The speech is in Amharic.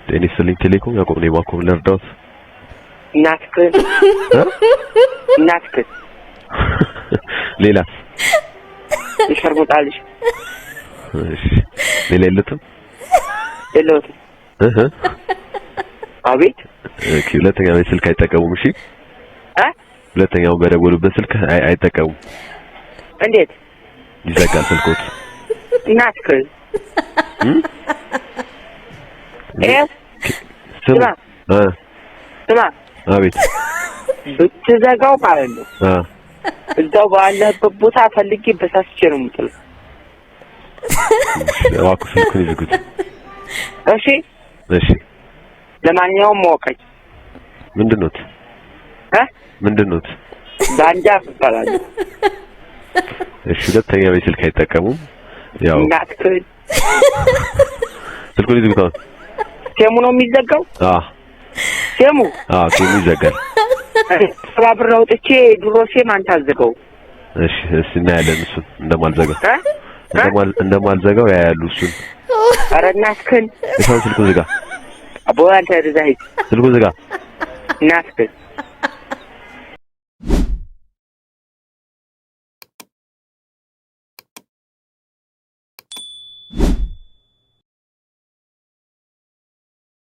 ቴኒስሊንግ ቴሌኮም ያቆም ነው ባኮም ለርዳውት እናትክ ሌላ ይሸርሙጣልሽ እሺ ሌላ የለትም አቤት ሁለተኛ ስልክ አይጠቀሙም እሺ ሁለተኛው በደወሉበት ስልክ አይጠቀሙም እንዴት ይዘጋል ስልኮት እናትክ ስማ አቤት ብትዘጋው ማለት ነው እዛው ባለበት ቦታ ፈልጌ በሳስቼ ነው የምጥለው እባክህ ስልኩን ይዝጉት እሺ ለማንኛውም ማወቀኝ ምንድነው ባንጃ ይባላል እሺ ሁለተኛ በስልክ አይጠቀሙም ያው እናትክ ስልኩን ይዝጉት ቴሙ ነው የሚዘጋው ቴሙ ይዘጋል ሰባብር አውጥቼ ድሮሴ ማን ታዘጋው እሺ እናያለን እሱን እንደማልዘጋው ያያሉ እሱን ኧረ እናትክን ስልኩን ዝጋ አቦ አንተ ደዛይ ስልኩን ዝጋ እናትክ